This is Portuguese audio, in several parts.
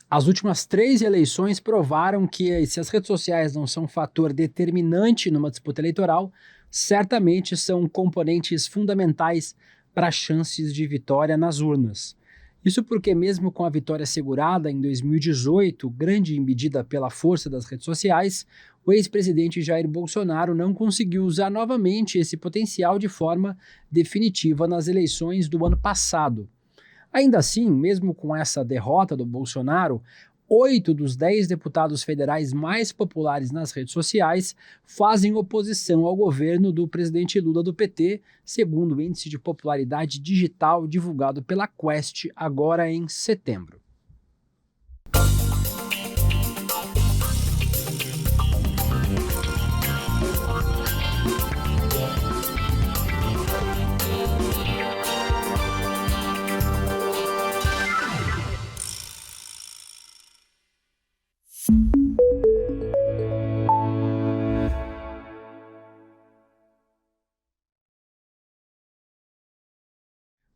As últimas 3 eleições provaram que, se as redes sociais não são um fator determinante numa disputa eleitoral, certamente são componentes fundamentais para as chances de vitória nas urnas. Isso porque, mesmo com a vitória assegurada em 2018, grande medida pela força das redes sociais, o ex-presidente Jair Bolsonaro não conseguiu usar novamente esse potencial de forma definitiva nas eleições do ano passado. Ainda assim, mesmo com essa derrota do Bolsonaro, 8 dos 10 deputados federais mais populares nas redes sociais fazem oposição ao governo do presidente Lula do PT, segundo o índice de popularidade digital divulgado pela Quest agora em setembro.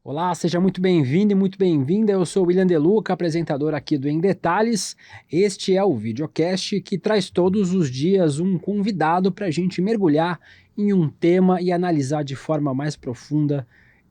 Olá, seja muito bem-vindo e muito bem-vinda. Eu sou o William De Luca, apresentador aqui do Em Detalhes. Este é o videocast que traz todos os dias um convidado para a gente mergulhar em um tema e analisar de forma mais profunda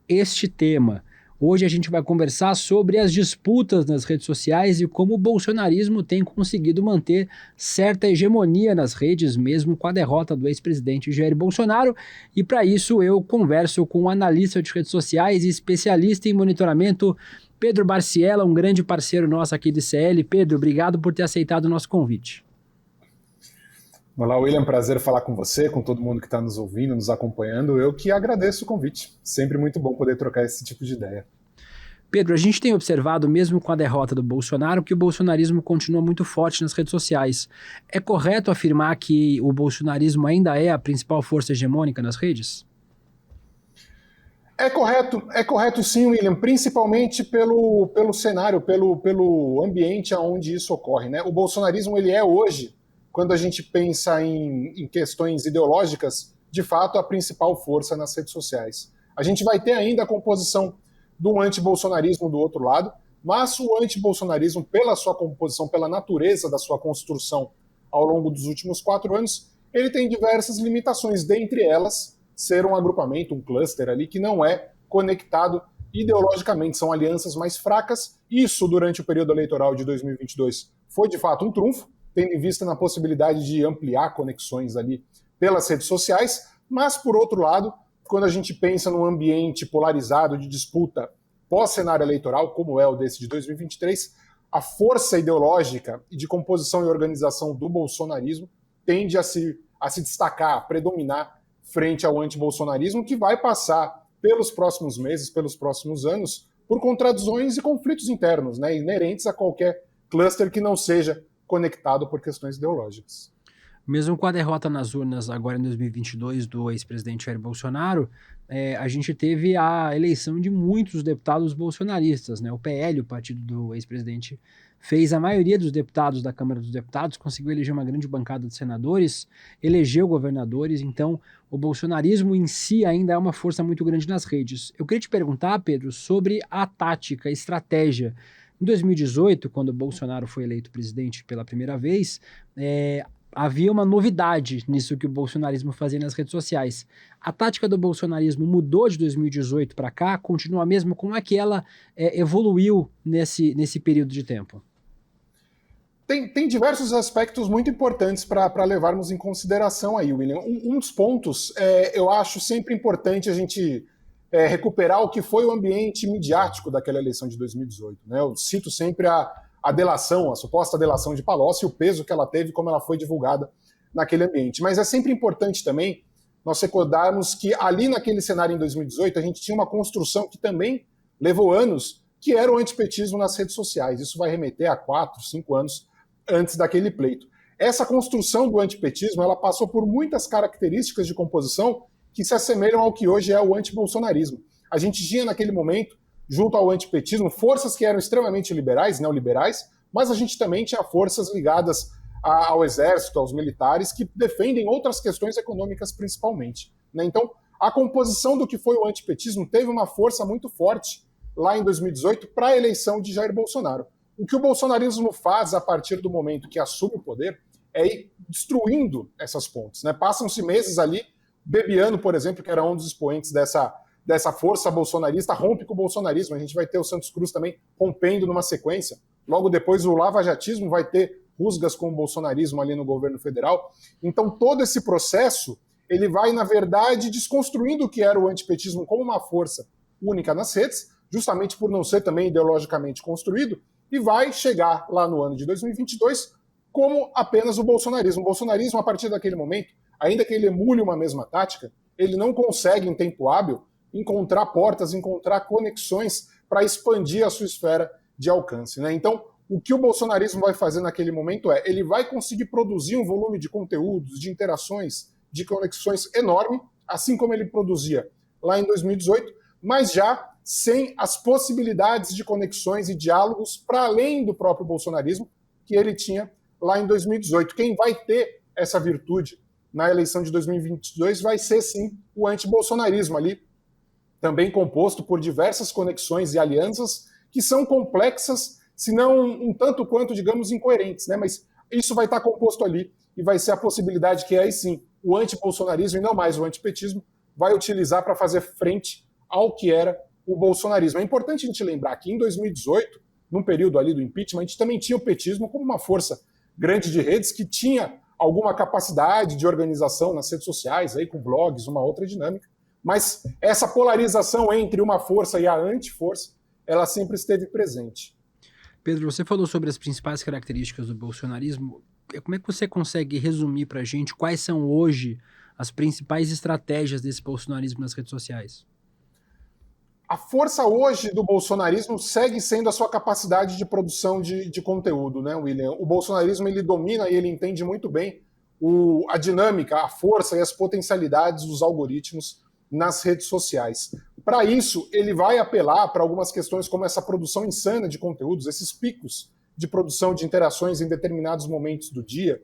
este tema. Hoje a gente vai conversar sobre as disputas nas redes sociais e como o bolsonarismo tem conseguido manter certa hegemonia nas redes, mesmo com a derrota do ex-presidente Jair Bolsonaro. E para isso eu converso com um analista de redes sociais e especialista em monitoramento, Pedro Barciela, um grande parceiro nosso aqui de CL. Pedro, obrigado por ter aceitado o nosso convite. Olá, William, prazer falar com você, com todo mundo que está nos ouvindo, nos acompanhando. Eu que agradeço o convite. Sempre muito bom poder trocar esse tipo de ideia. Pedro, a gente tem observado, mesmo com a derrota do Bolsonaro, que o bolsonarismo continua muito forte nas redes sociais. É correto afirmar que o bolsonarismo ainda é a principal força hegemônica nas redes? É correto sim, William, principalmente pelo cenário, pelo ambiente onde isso ocorre, né? O bolsonarismo, ele é hoje, quando a gente pensa em questões ideológicas, de fato a principal força nas redes sociais. A gente vai ter ainda a composição do antibolsonarismo do outro lado, mas o antibolsonarismo, pela sua composição, pela natureza da sua construção ao longo dos últimos 4 anos, ele tem diversas limitações, dentre elas ser um agrupamento, um cluster ali que não é conectado ideologicamente, são alianças mais fracas. Isso, durante o período eleitoral de 2022, foi de fato um trunfo, tendo em vista na possibilidade de ampliar conexões ali pelas redes sociais, mas, por outro lado, quando a gente pensa num ambiente polarizado de disputa pós-cenário eleitoral, como é o desse de 2023, a força ideológica e de composição e organização do bolsonarismo tende a se destacar, a predominar frente ao antibolsonarismo, que vai passar pelos próximos meses, pelos próximos anos, por contradições e conflitos internos, né, inerentes a qualquer cluster que não seja conectado por questões ideológicas. Mesmo com a derrota nas urnas agora em 2022 do ex-presidente Jair Bolsonaro, a gente teve a eleição de muitos deputados bolsonaristas, né? O PL, o partido do ex-presidente, fez a maioria dos deputados da Câmara dos Deputados, conseguiu eleger uma grande bancada de senadores, elegeu governadores, então o bolsonarismo em si ainda é uma força muito grande nas redes. Eu queria te perguntar, Pedro, sobre a tática, a estratégia. Em 2018, quando o Bolsonaro foi eleito presidente pela primeira vez, havia uma novidade nisso que o bolsonarismo fazia nas redes sociais. A tática do bolsonarismo mudou de 2018 para cá? Continua a mesma? Como é que ela evoluiu nesse período de tempo? Tem diversos aspectos muito importantes para levarmos em consideração aí, William. Um dos pontos, eu acho sempre importante a gente recuperar o que foi o ambiente midiático daquela eleição de 2018. Né? Eu cito sempre a delação, a suposta delação de Palocci, o peso que ela teve, como ela foi divulgada naquele ambiente. Mas é sempre importante também nós recordarmos que ali naquele cenário em 2018 a gente tinha uma construção que também levou anos, que era o antipetismo nas redes sociais. Isso vai remeter a 4, 5 anos antes daquele pleito. Essa construção do antipetismo, ela passou por muitas características de composição que se assemelham ao que hoje é o antibolsonarismo. A gente tinha naquele momento, junto ao antipetismo, forças que eram extremamente liberais, neoliberais, mas a gente também tinha forças ligadas ao exército, aos militares, que defendem outras questões econômicas principalmente. Né? Então, a composição do que foi o antipetismo teve uma força muito forte lá em 2018 para a eleição de Jair Bolsonaro. O que o bolsonarismo faz a partir do momento que assume o poder é ir destruindo essas pontes, né? Passam-se meses ali, Bebiano, por exemplo, que era um dos expoentes dessa força bolsonarista, rompe com o bolsonarismo. A gente vai ter o Santos Cruz também rompendo numa sequência. Logo depois o lavajatismo vai ter rusgas com o bolsonarismo ali no governo federal. Então todo esse processo, ele vai, na verdade, desconstruindo o que era o antipetismo como uma força única nas redes, justamente por não ser também ideologicamente construído, e vai chegar lá no ano de 2022 como apenas o bolsonarismo. O bolsonarismo, a partir daquele momento, ainda que ele emule uma mesma tática, ele não consegue, em tempo hábil, encontrar portas, encontrar conexões para expandir a sua esfera de alcance, né? Então, o que o bolsonarismo vai fazer naquele momento é, ele vai conseguir produzir um volume de conteúdos, de interações, de conexões enorme, assim como ele produzia lá em 2018, mas já sem as possibilidades de conexões e diálogos para além do próprio bolsonarismo que ele tinha lá em 2018. Quem vai ter essa virtude na eleição de 2022 vai ser, sim, o antibolsonarismo ali, também composto por diversas conexões e alianças que são complexas, se não um tanto quanto, digamos, incoerentes, né? Mas isso vai estar composto ali e vai ser a possibilidade que aí sim o antibolsonarismo e não mais o antipetismo vai utilizar para fazer frente ao que era o bolsonarismo. É importante a gente lembrar que em 2018, num período ali do impeachment, a gente também tinha o petismo como uma força grande de redes que tinha alguma capacidade de organização nas redes sociais, aí com blogs, uma outra dinâmica, mas essa polarização entre uma força e a antiforça, ela sempre esteve presente. Pedro, você falou sobre as principais características do bolsonarismo. Como é que você consegue resumir para a gente quais são hoje as principais estratégias desse bolsonarismo nas redes sociais? A força hoje do bolsonarismo segue sendo a sua capacidade de produção de conteúdo, né, William? O bolsonarismo, ele domina e ele entende muito bem a dinâmica, a força e as potencialidades dos algoritmos nas redes sociais. Para isso, ele vai apelar para algumas questões como essa produção insana de conteúdos, esses picos de produção de interações em determinados momentos do dia.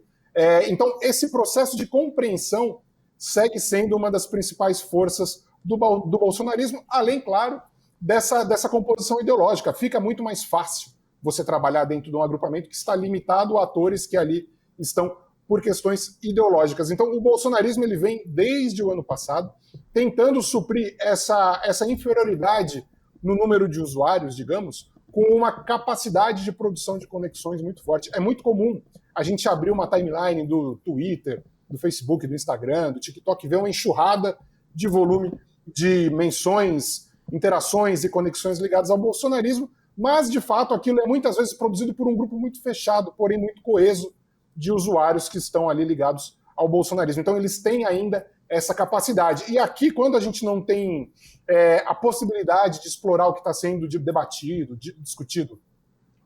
Então, esse processo de compreensão segue sendo uma das principais forças do bolsonarismo, além, claro, dessa composição ideológica. Fica muito mais fácil você trabalhar dentro de um agrupamento que está limitado a atores que ali estão por questões ideológicas. Então, o bolsonarismo ele vem desde o ano passado tentando suprir essa inferioridade no número de usuários, digamos, com uma capacidade de produção de conexões muito forte. É muito comum a gente abrir uma timeline do Twitter, do Facebook, do Instagram, do TikTok, ver uma enxurrada de volume de menções, interações e conexões ligadas ao bolsonarismo, mas, de fato, aquilo é muitas vezes produzido por um grupo muito fechado, porém muito coeso, de usuários que estão ali ligados ao bolsonarismo. Então, eles têm ainda essa capacidade. E aqui, quando a gente não tem a possibilidade de explorar o que está sendo debatido, discutido,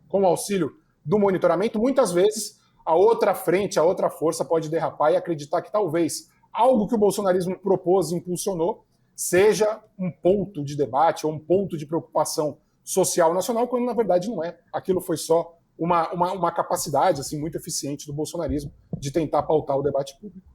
com o auxílio do monitoramento, muitas vezes a outra frente, a outra força pode derrapar e acreditar que talvez algo que o bolsonarismo propôs e impulsionou seja um ponto de debate ou um ponto de preocupação social nacional, quando na verdade não é. Aquilo foi só uma capacidade assim, muito eficiente do bolsonarismo de tentar pautar o debate público.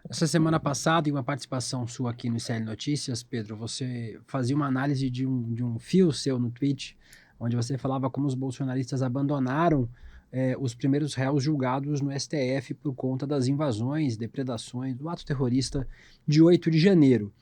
Essa semana passada, em uma participação sua aqui no ICL Notícias, Pedro, você fazia uma análise de um fio seu no tweet, onde você falava como os bolsonaristas abandonaram os primeiros réus julgados no STF por conta das invasões, depredações, do ato terrorista de 8 de janeiro.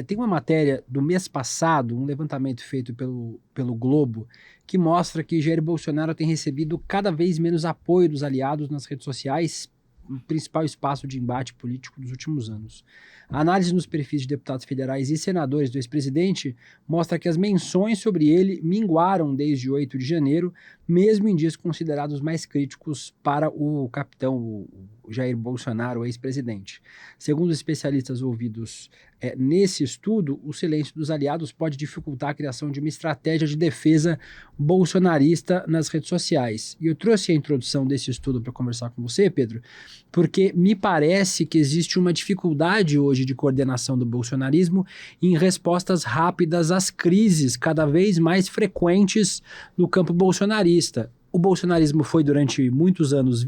Tem uma matéria do mês passado, um levantamento feito pelo Globo, que mostra que Jair Bolsonaro tem recebido cada vez menos apoio dos aliados nas redes sociais, o principal espaço de embate político dos últimos anos. A análise nos perfis de deputados federais e senadores do ex-presidente mostra que as menções sobre ele minguaram desde 8 de janeiro, mesmo em dias considerados mais críticos para o capitão, o Jair Bolsonaro, o ex-presidente. Segundo os especialistas ouvidos nesse estudo, o silêncio dos aliados pode dificultar a criação de uma estratégia de defesa bolsonarista nas redes sociais. E eu trouxe a introdução desse estudo para conversar com você, Pedro, porque me parece que existe uma dificuldade hoje de coordenação do bolsonarismo em respostas rápidas às crises cada vez mais frequentes no campo bolsonarista. O bolsonarismo foi durante muitos anos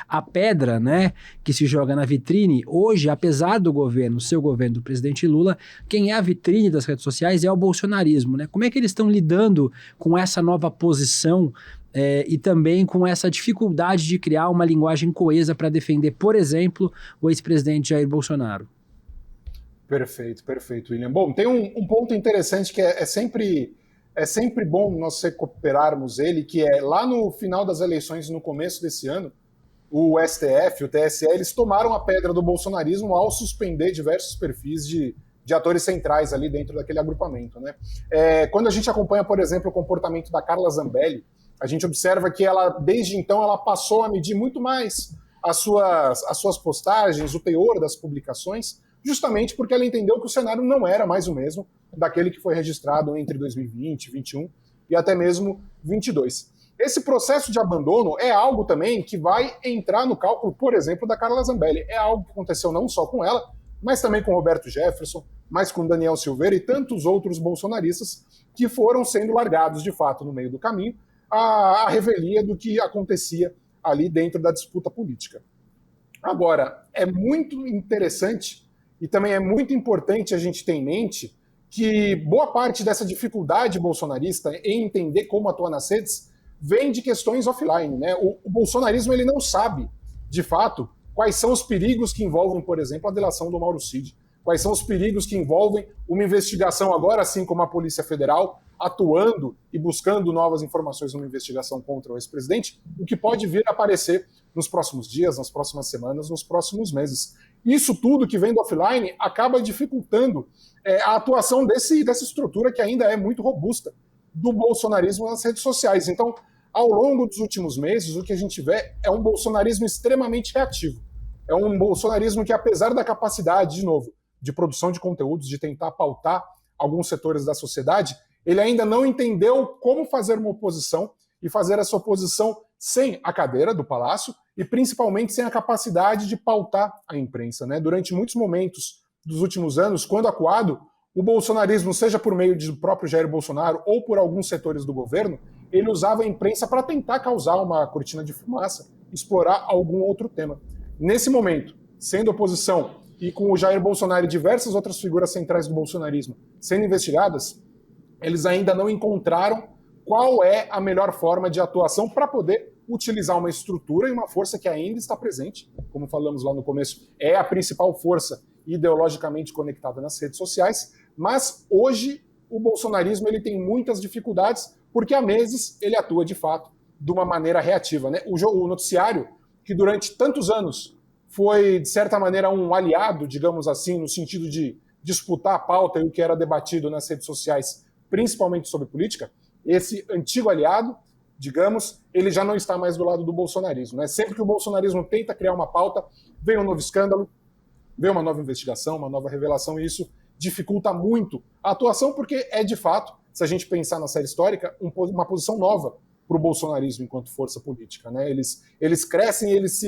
a pedra, né, que se joga na vitrine. Hoje, apesar do governo, seu governo do presidente Lula, quem é a vitrine das redes sociais é o bolsonarismo, né? Como é que eles estão lidando com essa nova posição e também com essa dificuldade de criar uma linguagem coesa para defender, por exemplo, o ex-presidente Jair Bolsonaro. Perfeito, perfeito, William. Bom, tem um ponto interessante que é sempre bom nós recuperarmos ele, que é lá no final das eleições, no começo desse ano, o STF, o TSE, eles tomaram a pedra do bolsonarismo ao suspender diversos perfis de atores centrais ali dentro daquele agrupamento, né? Quando a gente acompanha, por exemplo, o comportamento da Carla Zambelli, a gente observa que ela, desde então, ela passou a medir muito mais as suas postagens, o teor das publicações, justamente porque ela entendeu que o cenário não era mais o mesmo daquele que foi registrado entre 2020, 2021 e até mesmo 2022. Esse processo de abandono é algo também que vai entrar no cálculo, por exemplo, da Carla Zambelli. É algo que aconteceu não só com ela, mas também com Roberto Jefferson, mas com Daniel Silveira e tantos outros bolsonaristas que foram sendo largados, de fato, no meio do caminho, à revelia do que acontecia ali dentro da disputa política. Agora, é muito interessante e também é muito importante a gente ter em mente que boa parte dessa dificuldade bolsonarista em entender como atuar nas redes vem de questões offline, né? O bolsonarismo ele não sabe, de fato, quais são os perigos que envolvem, por exemplo, a delação do Mauro Cid, quais são os perigos que envolvem uma investigação agora, assim como a Polícia Federal, atuando e buscando novas informações numa investigação contra o ex-presidente, o que pode vir a aparecer nos próximos dias, nas próximas semanas, nos próximos meses. Isso tudo que vem do offline acaba dificultando a atuação dessa estrutura que ainda é muito robusta do bolsonarismo nas redes sociais. Então, ao longo dos últimos meses, o que a gente vê é um bolsonarismo extremamente reativo. É um bolsonarismo que, apesar da capacidade, de novo, de produção de conteúdos, de tentar pautar alguns setores da sociedade, ele ainda não entendeu como fazer uma oposição e fazer essa oposição sem a cadeira do Palácio e principalmente sem a capacidade de pautar a imprensa, né? Durante muitos momentos dos últimos anos, quando acuado, o bolsonarismo, seja por meio do próprio Jair Bolsonaro ou por alguns setores do governo, ele usava a imprensa para tentar causar uma cortina de fumaça, explorar algum outro tema. Nesse momento, sendo oposição e com o Jair Bolsonaro e diversas outras figuras centrais do bolsonarismo sendo investigadas, eles ainda não encontraram qual é a melhor forma de atuação para poder utilizar uma estrutura e uma força que ainda está presente, como falamos lá no começo, é a principal força ideologicamente conectada nas redes sociais, mas hoje o bolsonarismo ele tem muitas dificuldades porque há meses ele atua de fato de uma maneira reativa, né? O noticiário, que durante tantos anos foi, de certa maneira, um aliado, digamos assim, no sentido de disputar a pauta e o que era debatido nas redes sociais, principalmente sobre política, esse antigo aliado, digamos, ele já não está mais do lado do bolsonarismo, né? Sempre que o bolsonarismo tenta criar uma pauta, vem um novo escândalo, vem uma nova investigação, uma nova revelação, e isso dificulta muito a atuação, porque é, de fato, se a gente pensar na série histórica, uma posição nova para o bolsonarismo enquanto força política, né? Eles crescem e eles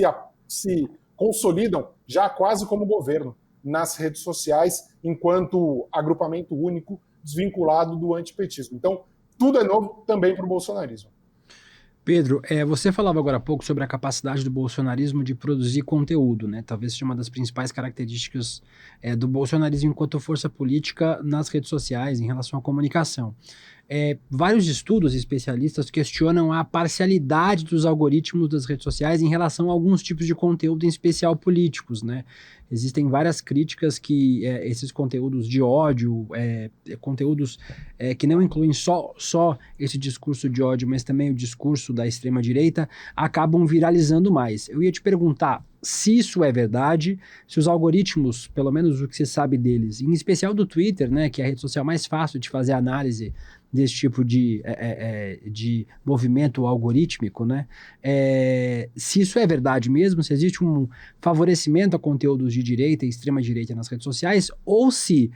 se consolidam já quase como governo nas redes sociais, enquanto agrupamento único desvinculado do antipetismo. Então, tudo é novo também para o bolsonarismo. Pedro, você falava agora há pouco sobre a capacidade do bolsonarismo de produzir conteúdo, né? Talvez seja uma das principais características do bolsonarismo enquanto força política nas redes sociais em relação à comunicação. Vários estudos e especialistas questionam a parcialidade dos algoritmos das redes sociais em relação a alguns tipos de conteúdo, em especial políticos, né? Existem várias críticas que esses conteúdos de ódio, conteúdos que não incluem só esse discurso de ódio, mas também o discurso da extrema-direita, acabam viralizando mais. Eu ia te perguntar se isso é verdade, se os algoritmos, pelo menos o que você sabe deles, em especial do Twitter, né, que é a rede social mais fácil de fazer análise desse tipo de movimento algorítmico, né? Se isso é verdade mesmo, se existe um favorecimento a conteúdos de direita e extrema-direita nas redes sociais, ou se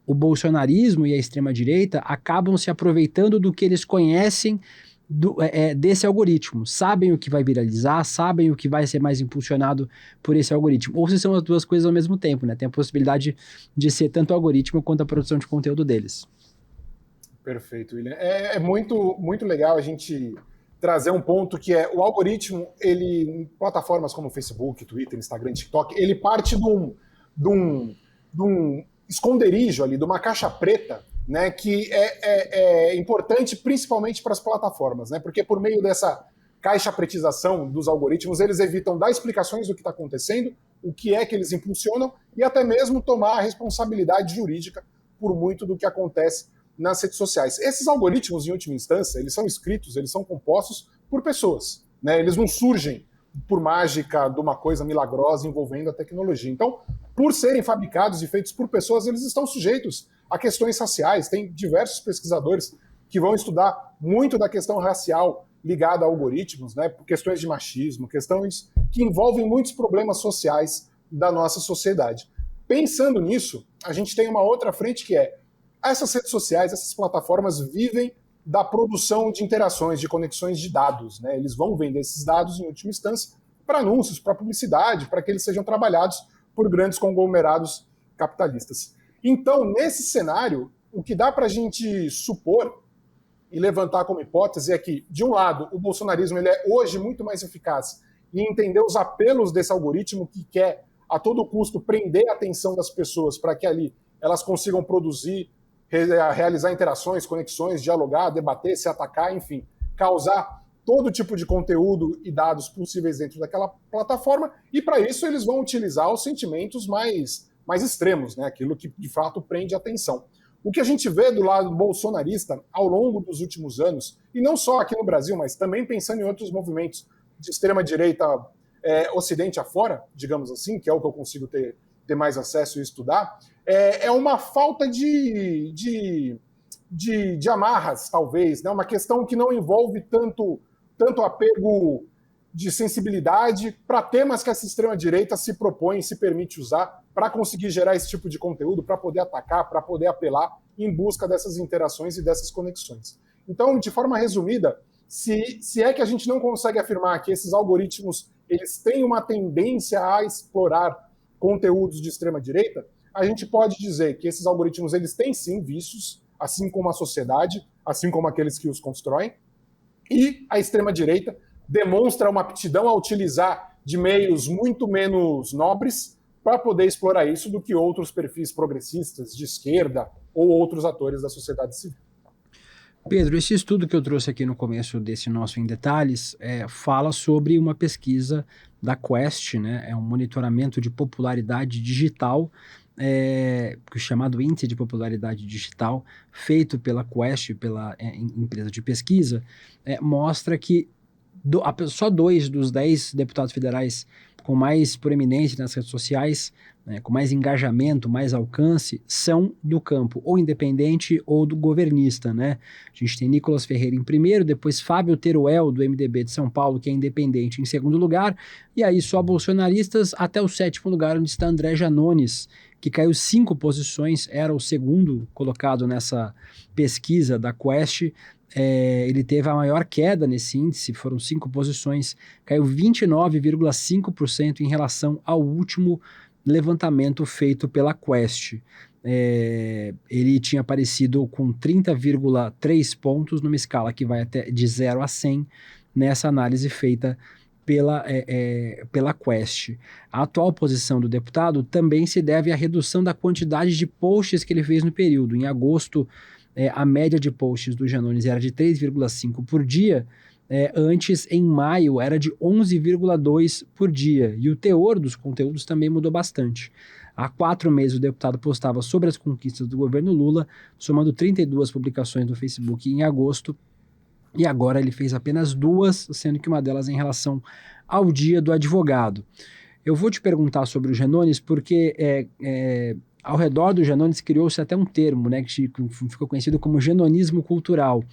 o bolsonarismo e a extrema-direita acabam se aproveitando do que eles conhecem desse algoritmo, sabem o que vai viralizar, sabem o que vai ser mais impulsionado por esse algoritmo, ou se são as duas coisas ao mesmo tempo, né? Tem a possibilidade de ser tanto o algoritmo quanto a produção de conteúdo deles. Perfeito, William. É muito, muito legal a gente trazer um ponto que é o algoritmo, ele, em plataformas como Facebook, Twitter, Instagram, TikTok, ele parte de um esconderijo ali, de uma caixa preta né, que é importante principalmente para as plataformas, né, porque por meio dessa caixa-pretização dos algoritmos, eles evitam dar explicações do que está acontecendo, o que é que eles impulsionam e até mesmo tomar a responsabilidade jurídica por muito do que acontece nas redes sociais. Esses algoritmos, em última instância, eles são escritos, eles são compostos por pessoas, né? Eles não surgem por mágica de uma coisa milagrosa envolvendo a tecnologia. Então, por serem fabricados e feitos por pessoas, eles estão sujeitos a questões raciais. Tem diversos pesquisadores que vão estudar muito da questão racial ligada a algoritmos, né? Questões de machismo, questões que envolvem muitos problemas sociais da nossa sociedade. Pensando nisso, a gente tem uma outra frente que é essas redes sociais, essas plataformas vivem da produção de interações, de conexões de dados, né? Eles vão vender esses dados, em última instância, para anúncios, para publicidade, para que eles sejam trabalhados por grandes conglomerados capitalistas. Então, nesse cenário, o que dá para a gente supor e levantar como hipótese é que, de um lado, o bolsonarismo ele é hoje muito mais eficaz em entender os apelos desse algoritmo que quer, a todo custo, prender a atenção das pessoas para que ali elas consigam produzir, realizar interações, conexões, dialogar, debater, se atacar, enfim, causar todo tipo de conteúdo e dados possíveis dentro daquela plataforma, e para isso eles vão utilizar os sentimentos mais extremos, né? Aquilo que de fato prende a atenção. O que a gente vê do lado bolsonarista ao longo dos últimos anos, e não só aqui no Brasil, mas também pensando em outros movimentos de extrema-direita ocidente afora, digamos assim, que é o que eu consigo ter mais acesso e estudar, é uma falta de amarras, talvez, né? Uma questão que não envolve tanto apego de sensibilidade para temas que essa extrema-direita se propõe e se permite usar para conseguir gerar esse tipo de conteúdo, para poder atacar, para poder apelar em busca dessas interações e dessas conexões. Então, de forma resumida, se é que a gente não consegue afirmar que esses algoritmos eles têm uma tendência a explorar conteúdos de extrema-direita, a gente pode dizer que esses algoritmos eles têm sim vícios, assim como a sociedade, assim como aqueles que os constroem, e a extrema-direita demonstra uma aptidão a utilizar de meios muito menos nobres para poder explorar isso do que outros perfis progressistas, de esquerda ou outros atores da sociedade civil. Pedro, esse estudo que eu trouxe aqui no começo desse nosso Em Detalhes fala sobre uma pesquisa da Quest, né? É um monitoramento de popularidade digital, chamado Índice de Popularidade Digital, feito pela Quest, pela empresa de pesquisa, mostra que só 2 dos 10 deputados federais com mais proeminência nas redes sociais, né, com mais engajamento, mais alcance, são do campo ou independente ou do governista, né? A gente tem Nicolas Ferreira em primeiro, depois Fábio Teruel, do MDB de São Paulo, que é independente, em segundo lugar, e aí só bolsonaristas até o 7º lugar, onde está André Janones, que caiu 5 posições, era o segundo colocado nessa pesquisa da Quest. Ele teve a maior queda nesse índice, foram 5 posições, caiu 29,5% em relação ao último levantamento feito pela Quest. Ele tinha aparecido com 30,3 pontos numa escala que vai até de 0 a 100 nessa análise feita pela Quest. A atual posição do deputado também se deve à redução da quantidade de posts que ele fez no período. Em agosto, a média de posts do Janones era de 3,5 por dia, antes, em maio, era de 11,2 por dia. E o teor dos conteúdos também mudou bastante. Há 4 meses, o deputado postava sobre as conquistas do governo Lula, somando 32 publicações no Facebook em agosto, e agora ele fez apenas 2, sendo que uma delas em relação ao Dia do Advogado. Eu vou te perguntar sobre o Janones porque ao redor do Janones criou-se até um termo, né, que ficou conhecido como janonismo cultural.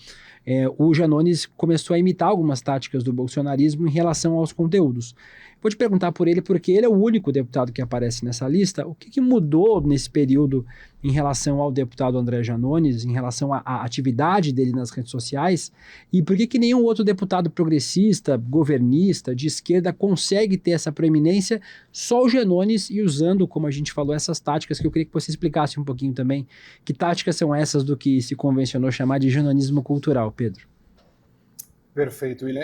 O Janones começou a imitar algumas táticas do bolsonarismo em relação aos conteúdos. Vou te perguntar por ele, porque ele é o único deputado que aparece nessa lista. O que mudou nesse período em relação ao deputado André Janones, em relação à atividade dele nas redes sociais? E por que nenhum outro deputado progressista, governista, de esquerda consegue ter essa proeminência? Só o Janones, e usando, como a gente falou, essas táticas que eu queria que você explicasse um pouquinho também. Que táticas são essas do que se convencionou chamar de janonismo cultural, Pedro? Perfeito, William.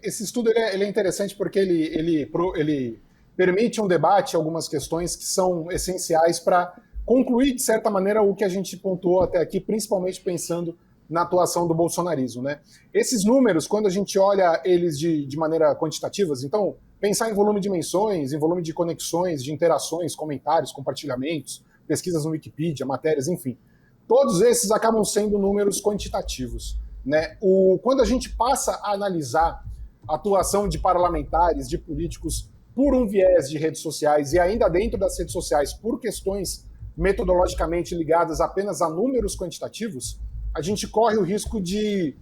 Esse estudo ele é interessante porque ele permite um debate, algumas questões que são essenciais para concluir, de certa maneira, o que a gente pontuou até aqui, principalmente pensando na atuação do bolsonarismo, né? Esses números, quando a gente olha eles de maneira quantitativa, então, pensar em volume de menções, em volume de conexões, de interações, comentários, compartilhamentos, pesquisas no Wikipedia, matérias, enfim. Todos esses acabam sendo números quantitativos, né? Quando a gente passa a analisar a atuação de parlamentares, de políticos, por um viés de redes sociais, e ainda dentro das redes sociais, por questões metodologicamente ligadas apenas a números quantitativos, a gente corre o risco de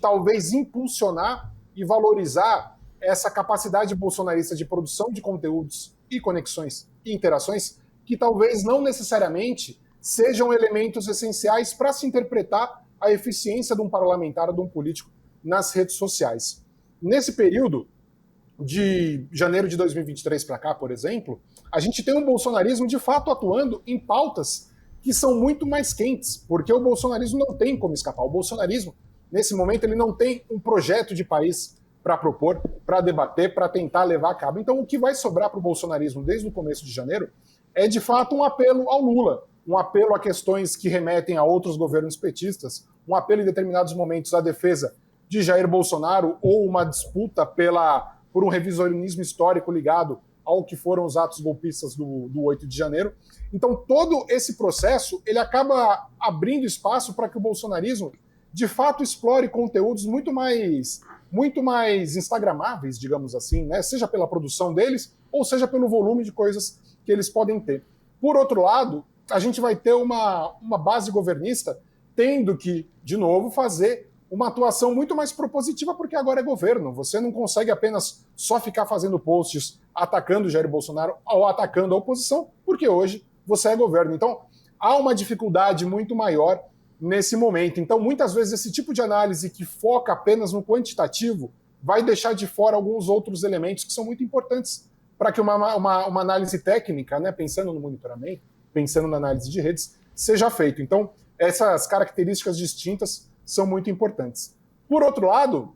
talvez impulsionar e valorizar essa capacidade bolsonarista de produção de conteúdos e conexões e interações que talvez não necessariamente sejam elementos essenciais para se interpretar a eficiência de um parlamentar ou de um político nas redes sociais. Nesse período, de janeiro de 2023 para cá, por exemplo, a gente tem um bolsonarismo de fato atuando em pautas que são muito mais quentes, porque o bolsonarismo não tem como escapar. O bolsonarismo, nesse momento, ele não tem um projeto de país para propor, para debater, para tentar levar a cabo. Então, o que vai sobrar para o bolsonarismo desde o começo de janeiro é, de fato, um apelo ao Lula, um apelo a questões que remetem a outros governos petistas, um apelo em determinados momentos à defesa de Jair Bolsonaro ou uma disputa por um revisionismo histórico ligado ao que foram os atos golpistas do 8 de janeiro. Então, todo esse processo ele acaba abrindo espaço para que o bolsonarismo, de fato, explore conteúdos muito mais instagramáveis, digamos assim, né? Seja pela produção deles ou seja pelo volume de coisas que eles podem ter. Por outro lado, a gente vai ter uma base governista tendo que, de novo, fazer uma atuação muito mais propositiva, porque agora é governo. Você não consegue apenas só ficar fazendo posts atacando Jair Bolsonaro ou atacando a oposição, porque hoje você é governo. Então, há uma dificuldade muito maior nesse momento. Então, muitas vezes, esse tipo de análise que foca apenas no quantitativo vai deixar de fora alguns outros elementos que são muito importantes para que uma análise técnica, né, pensando no monitoramento, pensando na análise de redes, seja feita. Então, essas características distintas são muito importantes. Por outro lado,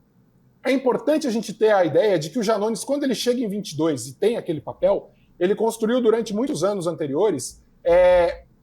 é importante a gente ter a ideia de que o Janones, quando ele chega em 22 e tem aquele papel, ele construiu durante muitos anos anteriores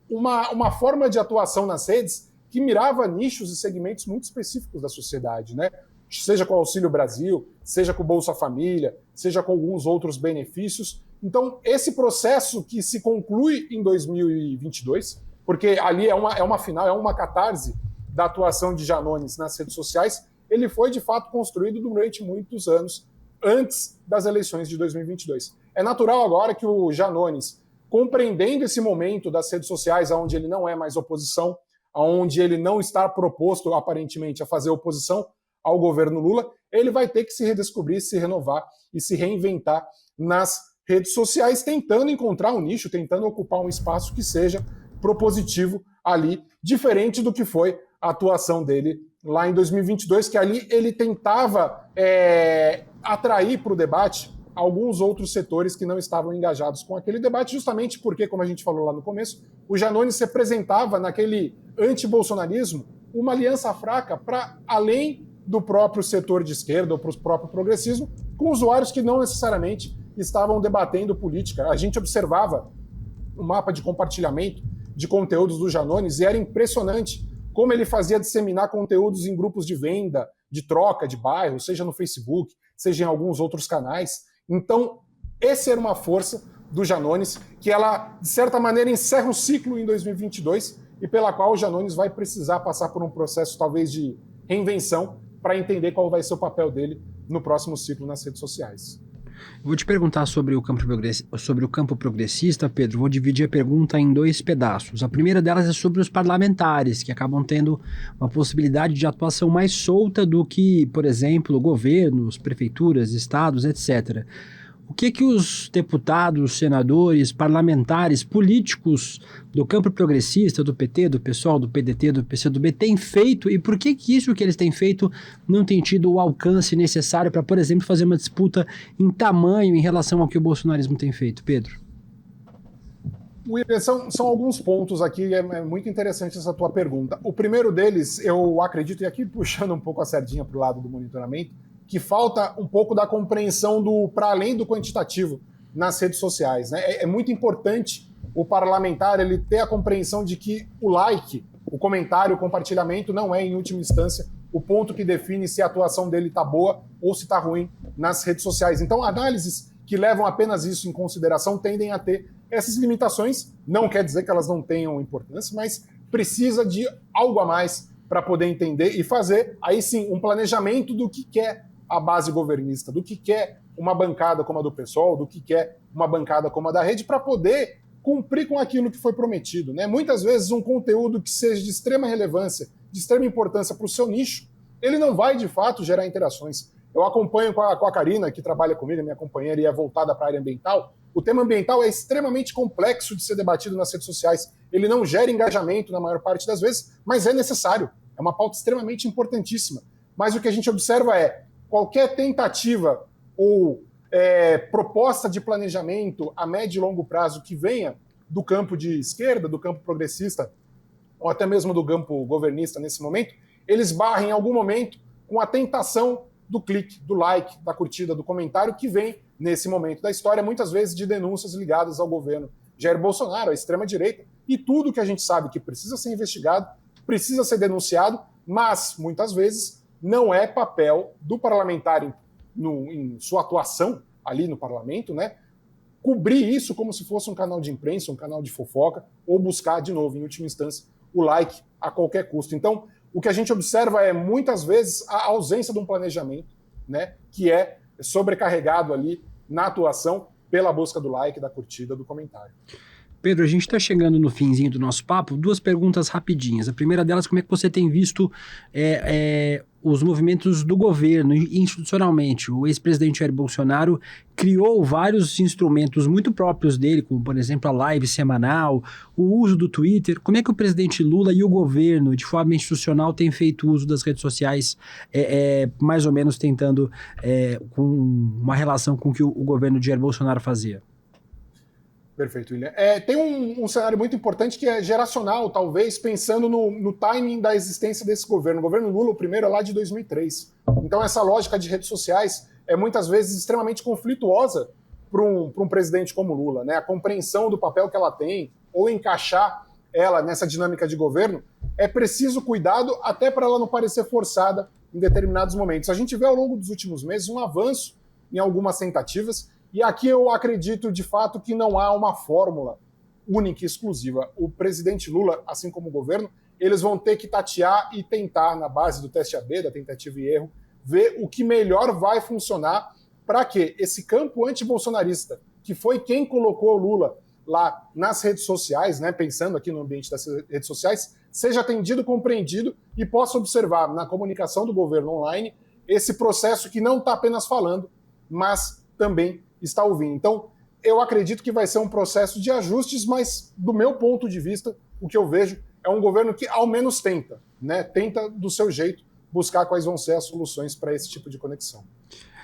uma forma de atuação nas redes que mirava nichos e segmentos muito específicos da sociedade, né? Seja com o Auxílio Brasil, seja com o Bolsa Família, seja com alguns outros benefícios. Então, esse processo que se conclui em 2022, porque ali é uma final, é uma catarse da atuação de Janones nas redes sociais, ele foi, de fato, construído durante muitos anos antes das eleições de 2022. É natural agora que o Janones, compreendendo esse momento das redes sociais, onde ele não é mais oposição, onde ele não está proposto, aparentemente, a fazer oposição ao governo Lula, ele vai ter que se redescobrir, se renovar e se reinventar nas redes sociais, tentando encontrar um nicho, tentando ocupar um espaço que seja propositivo ali, diferente do que foi a atuação dele lá em 2022, que ali ele tentava atrair para o debate alguns outros setores que não estavam engajados com aquele debate, justamente porque, como a gente falou lá no começo, o Janones representava naquele anti-bolsonarismo uma aliança fraca para além do próprio setor de esquerda ou para o próprio progressismo, com usuários que não necessariamente estavam debatendo política. A gente observava o mapa de compartilhamento de conteúdos do Janones e era impressionante como ele fazia disseminar conteúdos em grupos de venda, de troca de bairro, seja no Facebook, seja em alguns outros canais. Então, essa era uma força do Janones, que ela, de certa maneira, encerra um ciclo em 2022 e pela qual o Janones vai precisar passar por um processo, talvez, de reinvenção para entender qual vai ser o papel dele no próximo ciclo nas redes sociais. Vou te perguntar sobre o campo progressista, Pedro. Vou dividir a pergunta em dois pedaços. A primeira delas é sobre os parlamentares, que acabam tendo uma possibilidade de atuação mais solta do que, por exemplo, governos, prefeituras, estados, etc. O que os deputados, senadores, parlamentares, políticos do campo progressista, do PT, do PSOL, do PDT, do PCdoB têm feito e por que isso que eles têm feito não tem tido o alcance necessário para, por exemplo, fazer uma disputa em tamanho em relação ao que o bolsonarismo tem feito, Pedro? William, são alguns pontos aqui, é muito interessante essa tua pergunta. O primeiro deles, eu acredito, e aqui puxando um pouco a sardinha para o lado do monitoramento, que falta um pouco da compreensão do para além do quantitativo nas redes sociais, né? É muito importante o parlamentar ele ter a compreensão de que o like, o comentário, o compartilhamento não é, em última instância, o ponto que define se a atuação dele está boa ou se está ruim nas redes sociais. Então, análises que levam apenas isso em consideração tendem a ter essas limitações. Não quer dizer que elas não tenham importância, mas precisa de algo a mais para poder entender e fazer, aí sim, um planejamento do que quer a base governista, do que quer uma bancada como a do PSOL, do que quer uma bancada como a da Rede, para poder cumprir com aquilo que foi prometido, né? Muitas vezes um conteúdo que seja de extrema relevância, de extrema importância para o seu nicho, ele não vai, de fato, gerar interações. Eu acompanho com a Karina, que trabalha comigo, minha companheira, e é voltada para a área ambiental. O tema ambiental é extremamente complexo de ser debatido nas redes sociais. Ele não gera engajamento na maior parte das vezes, mas é necessário. É uma pauta extremamente importantíssima. Mas o que a gente observa é qualquer tentativa ou proposta de planejamento a médio e longo prazo que venha do campo de esquerda, do campo progressista, ou até mesmo do campo governista nesse momento, eles barrem em algum momento com a tentação do clique, do like, da curtida, do comentário que vem nesse momento da história, muitas vezes de denúncias ligadas ao governo Jair Bolsonaro, à extrema-direita, e tudo que a gente sabe que precisa ser investigado, precisa ser denunciado, mas, muitas vezes, não é papel do parlamentar em sua atuação ali no parlamento, né, cobrir isso como se fosse um canal de imprensa, um canal de fofoca, ou buscar, de novo, em última instância, o like a qualquer custo. Então, o que a gente observa é, muitas vezes, a ausência de um planejamento, né, que é sobrecarregado ali na atuação pela busca do like, da curtida, do comentário. Pedro, a gente está chegando no finzinho do nosso papo. 2 perguntas rapidinhas. A primeira delas, como é que você tem visto os movimentos do governo institucionalmente? O ex-presidente Jair Bolsonaro criou vários instrumentos muito próprios dele, como, por exemplo, a live semanal, o uso do Twitter. Como é que o presidente Lula e o governo, de forma institucional, têm feito uso das redes sociais, mais ou menos tentando com uma relação com o que o governo de Jair Bolsonaro fazia? Perfeito, William. Tem um cenário muito importante que é geracional, talvez, pensando no timing da existência desse governo. O governo Lula, o primeiro, é lá de 2003. Então, essa lógica de redes sociais é, muitas vezes, extremamente conflituosa para um presidente como Lula, né? A compreensão do papel que ela tem, ou encaixar ela nessa dinâmica de governo, é preciso cuidado até para ela não parecer forçada em determinados momentos. A gente vê, ao longo dos últimos meses, um avanço em algumas tentativas. E aqui eu acredito, de fato, que não há uma fórmula única e exclusiva. O presidente Lula, assim como o governo, eles vão ter que tatear e tentar, na base do teste AB, da tentativa e erro, ver o que melhor vai funcionar para que esse campo antibolsonarista, que foi quem colocou o Lula lá nas redes sociais, né, pensando aqui no ambiente das redes sociais, seja atendido, compreendido e possa observar na comunicação do governo online esse processo que não está apenas falando, mas também está ouvindo. Então, eu acredito que vai ser um processo de ajustes, mas, do meu ponto de vista, o que eu vejo é um governo que, ao menos, tenta, né? Tenta, do seu jeito, buscar quais vão ser as soluções para esse tipo de conexão.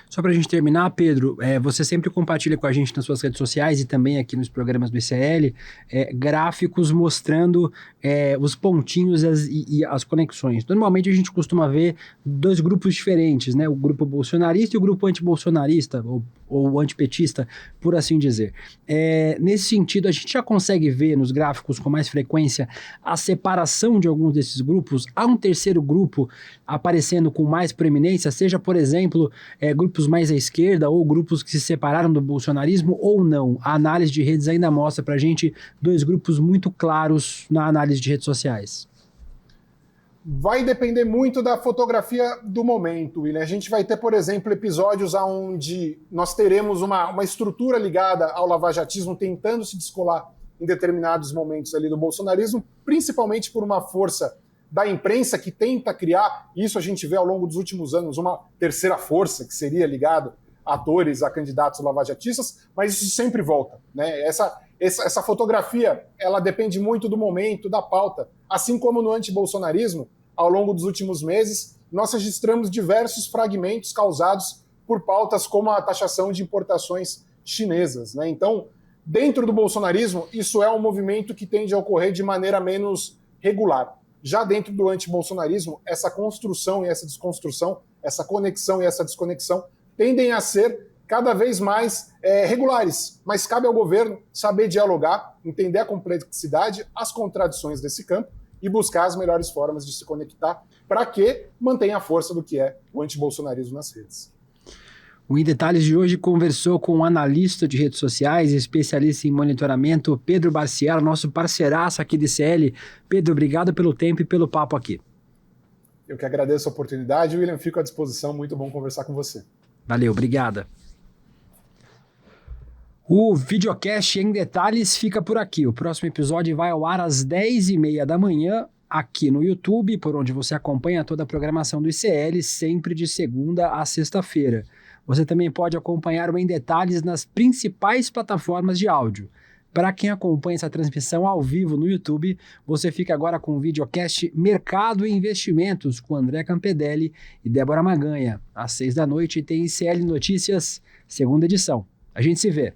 Só para a gente terminar, Pedro, você sempre compartilha com a gente nas suas redes sociais e também aqui nos programas do ICL, gráficos mostrando os pontinhos e as conexões. Normalmente a gente costuma ver 2 grupos diferentes, né? O grupo bolsonarista e o grupo antibolsonarista, ou antipetista, por assim dizer. Nesse sentido, a gente já consegue ver nos gráficos com mais frequência a separação de alguns desses grupos. Há um terceiro grupo aparecendo com mais proeminência, seja, por exemplo, grupos mais à esquerda ou grupos que se separaram do bolsonarismo ou não. A análise de redes ainda mostra pra gente 2 grupos muito claros na análise de redes sociais. Vai depender muito da fotografia do momento, William. A gente vai ter, por exemplo, episódios onde nós teremos uma estrutura ligada ao lavajatismo tentando se descolar em determinados momentos ali do bolsonarismo, principalmente por uma força da imprensa que tenta criar, isso a gente vê ao longo dos últimos anos, uma terceira força que seria ligada a atores, a candidatos lavajatistas, mas isso sempre volta, né? Essa fotografia, ela depende muito do momento, da pauta. Assim como no antibolsonarismo, ao longo dos últimos meses, nós registramos diversos fragmentos causados por pautas como a taxação de importações chinesas, né? Então, dentro do bolsonarismo, isso é um movimento que tende a ocorrer de maneira menos regular. Já dentro do antibolsonarismo, essa construção e essa desconstrução, essa conexão e essa desconexão tendem a ser cada vez mais regulares. Mas cabe ao governo saber dialogar, entender a complexidade, as contradições desse campo e buscar as melhores formas de se conectar para que mantenha a força do que é o antibolsonarismo nas redes. O Em Detalhes de hoje conversou com um analista de redes sociais, especialista em monitoramento, Pedro Barciar, nosso parceiraço aqui de CL. Pedro, obrigado pelo tempo e pelo papo aqui. Eu que agradeço a oportunidade, William, fico à disposição, muito bom conversar com você. Valeu, obrigada. O videocast Em Detalhes fica por aqui. O próximo episódio vai ao ar às 10h30 da manhã, aqui no YouTube, por onde você acompanha toda a programação do ICL, sempre de segunda a sexta-feira. Você também pode acompanhar o Em Detalhes nas principais plataformas de áudio. Para quem acompanha essa transmissão ao vivo no YouTube, você fica agora com o videocast Mercado e Investimentos com André Campedelli e Débora Maganha. Às 6 da noite tem ICL Notícias, segunda edição. A gente se vê.